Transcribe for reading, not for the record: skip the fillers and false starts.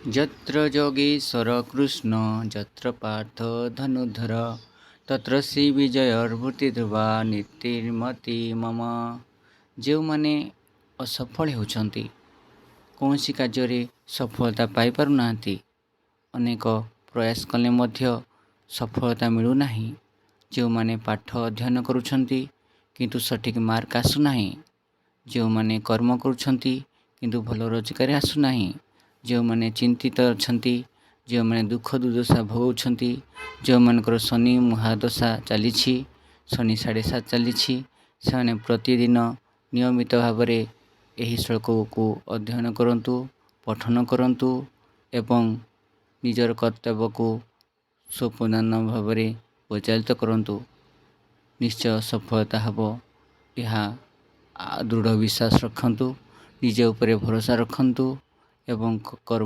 যত্র যোগীশ্বর কৃষ্ণ যত্র পার্থ ধনুধর তତ୍ର ଶ୍ରୀ ବିଜୟର୍ଭୂତି ଧ୍ରୁବା ନୀତିର୍ମତି ମମ। ଯେଉଁମାନେ ଅସଫଳ ହେଉଛନ୍ତି, କୌଣସି କାର୍ଯ୍ୟରେ ସଫଳତା ପାଇପାରୁନାହାନ୍ତି, ଅନେକ ପ୍ରୟାସ କଲେ ମଧ୍ୟ ସଫଳତା ମିଳୁନାହିଁ, ଯେଉଁମାନେ ପାଠ ଅଧ୍ୟୟନ କରୁଛନ୍ତି କିନ୍ତୁ ସଠିକ୍ ମାର୍କ ଆସୁନାହିଁ, ଯେଉଁମାନେ କର୍ମ କରୁଛନ୍ତି କିନ୍ତୁ ଭଲ ରୋଜଗାର ଆସୁନାହିଁ, ଯେଉଁମାନେ ଚିନ୍ତିତ ଅଛନ୍ତି, ଯେଉଁମାନେ ଦୁଃଖ ଦୁର୍ଦଶା ଭୋଗୁଛନ୍ତି, ଯେଉଁମାନଙ୍କର ଶନି ମହାଦଶା ଚାଲିଛି, ଶନି 7.5 ଚାଲିଛି, ସେମାନେ ପ୍ରତିଦିନ ନିୟମିତ ଭାବରେ ଏହି ଶ୍ଲୋକକୁ ଅଧ୍ୟୟନ କରନ୍ତୁ, ପଠନ କରନ୍ତୁ ଏବଂ ନିଜର କର୍ତ୍ତବ୍ୟକୁ ସୁପୂର୍ଣ୍ଣ ଭାବରେ ପରିଚାଳିତ କରନ୍ତୁ। ନିଶ୍ଚୟ ସଫଳତା ହେବ, ଏହା ଦୃଢ଼ ବିଶ୍ୱାସ ରଖନ୍ତୁ, ନିଜ ଉପରେ ଭରସା ରଖନ୍ତୁ ଏବଂ